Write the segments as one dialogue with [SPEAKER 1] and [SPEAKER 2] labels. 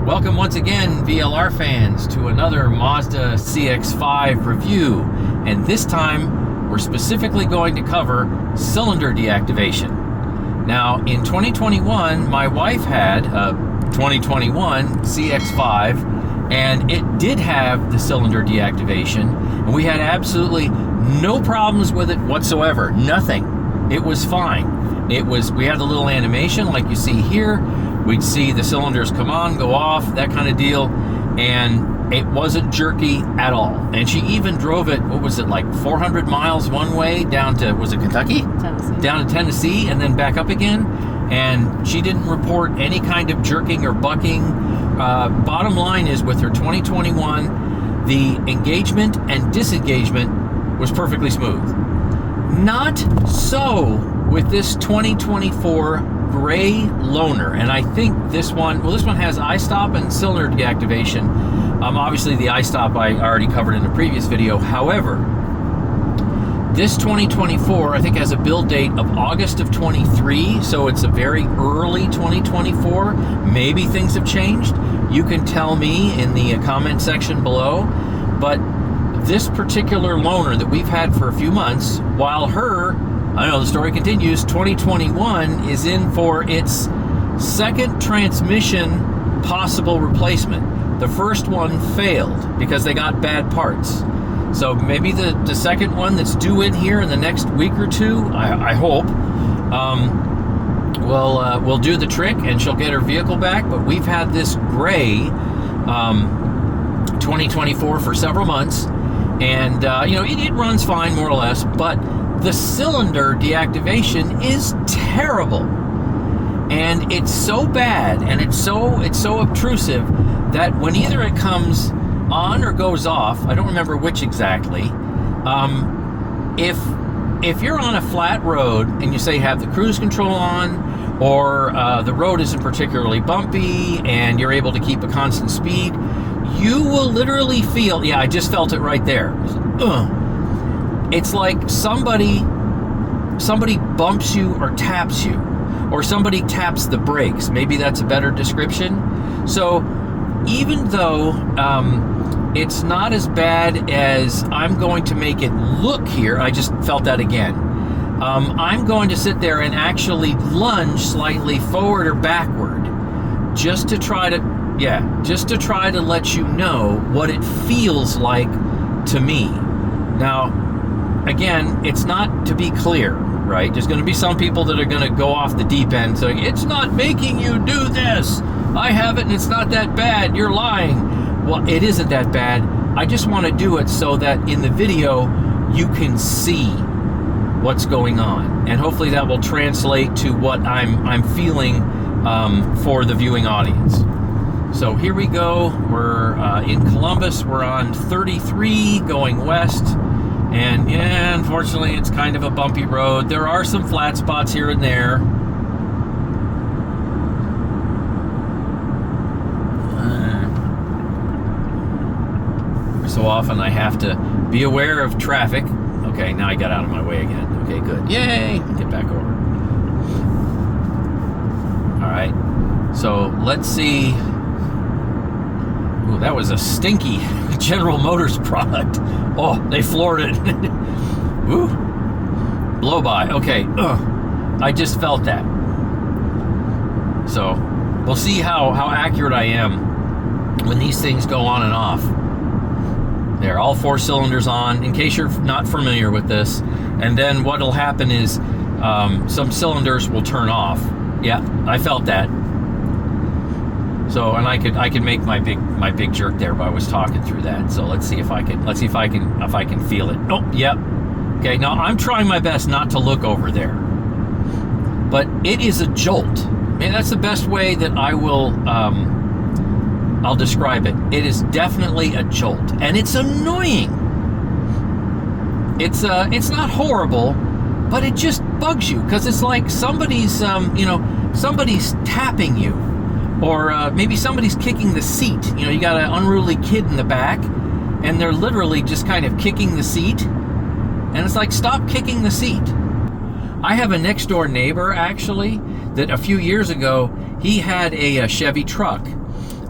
[SPEAKER 1] Welcome once again, VLR fans, to another Mazda CX-5 review. And this time, we're specifically going to cover cylinder deactivation. Now, in 2021, my wife had a 2021 CX-5, and it did have the cylinder deactivation, and we had absolutely no problems with it whatsoever. Nothing. It was fine. We had the little animation like you see here. We'd see the cylinders come on, go off, that kind of deal, and it wasn't jerky at all. And she even drove it, what was it, like 400 miles one way down to, was it Kentucky?
[SPEAKER 2] Tennessee.
[SPEAKER 1] Down to Tennessee and then back up again. And she didn't report any kind of jerking or bucking. Bottom line is, with her 2021, the engagement and disengagement was perfectly smooth. Not so with this 2024 gray loaner, and I think this one has I-stop and cylinder deactivation. Obviously the I-stop I already covered in a previous video. However, this 2024 I think has a build date of August of 23, so it's a very early 2024. Maybe things have changed. You can tell me in the comment section below. But this particular loaner that we've had for a few months, while I know the story continues, 2021 is in for its second transmission possible replacement. The first one failed because they got bad parts. So maybe the second one that's due in here in the next week or two, I hope, will do the trick and she'll get her vehicle back. But we've had this gray 2024 for several months, and it runs fine more or less, but the cylinder deactivation is terrible, and it's so bad and it's so obtrusive that when either it comes on or goes off, I don't remember which exactly, if you're on a flat road and you say have the cruise control on, or the road isn't particularly bumpy and you're able to keep a constant speed, you will literally feel, yeah, I just felt it right there. It's like somebody bumps you or taps you, or somebody taps the brakes. Maybe that's a better description. So even though it's not as bad as I'm going to make it look here, I just felt that again. I'm going to sit there and actually lunge slightly forward or backward just to try to let you know what it feels like to me. Now, again, it's not to be clear, right? There's going to be some people that are going to go off the deep end saying, it's not making you do this. I have it and it's not that bad. You're lying. Well, it isn't that bad. I just want to do it so that in the video, you can see what's going on. And hopefully that will translate to what I'm feeling for the viewing audience. So here we go. We're in Columbus. We're on 33 going west. And yeah, unfortunately, it's kind of a bumpy road. There are some flat spots here and there. So often I have to be aware of traffic. Okay, now I got out of my way again. Okay, good. Yay! Get back over. All right. So let's see. Ooh, that was a stinky General Motors product. Oh, they floored it. Ooh. Blow by. Okay. I just felt that. So we'll see how accurate I am when these things go on and off. There, all four cylinders on, in case you're not familiar with this. And then what'll happen is some cylinders will turn off. Yeah, I felt that. So, and I could make my big jerk there, but I was talking through that. So let's see if I can feel it. Oh, yep. Okay, now I'm trying my best not to look over there, but it is a jolt. And that's the best way that I'll describe it. It is definitely a jolt, and it's annoying. It's not horrible, but it just bugs you because it's like somebody's tapping you. Or maybe somebody's kicking the seat. You got an unruly kid in the back, and they're literally just kind of kicking the seat. And it's like, stop kicking the seat. I have a next door neighbor, actually, that a few years ago, he had a Chevy truck.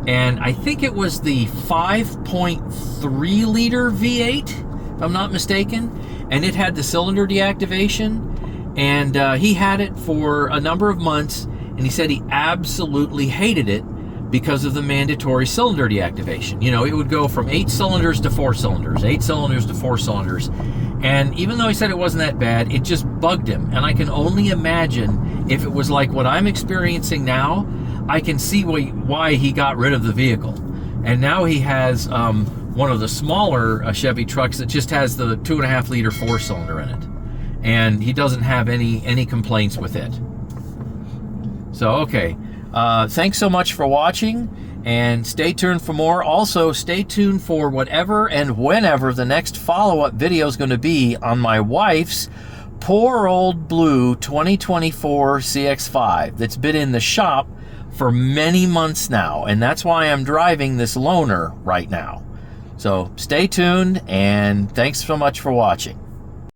[SPEAKER 1] and I think it was the 5.3 liter V8, if I'm not mistaken, and it had the cylinder deactivation, and he had it for a number of months, and he said he absolutely hated it because of the mandatory cylinder deactivation. You know, it would go from 8 cylinders to 4 cylinders, 8 cylinders to 4 cylinders, and even though he said it wasn't that bad, it just bugged him. And I can only imagine if it was like what I'm experiencing now, I can see why he got rid of the vehicle. And now he has one of the smaller Chevy trucks that just has the 2.5 liter 4-cylinder in it, and he doesn't have any complaints with it. So okay, thanks so much for watching, and stay tuned for more. Also, stay tuned for whatever and whenever the next follow-up video is going to be on my wife's poor old blue 2024 CX-5 that's been in the shop for many months now, and that's why I'm driving this loaner right now. So stay tuned, and thanks so much for watching.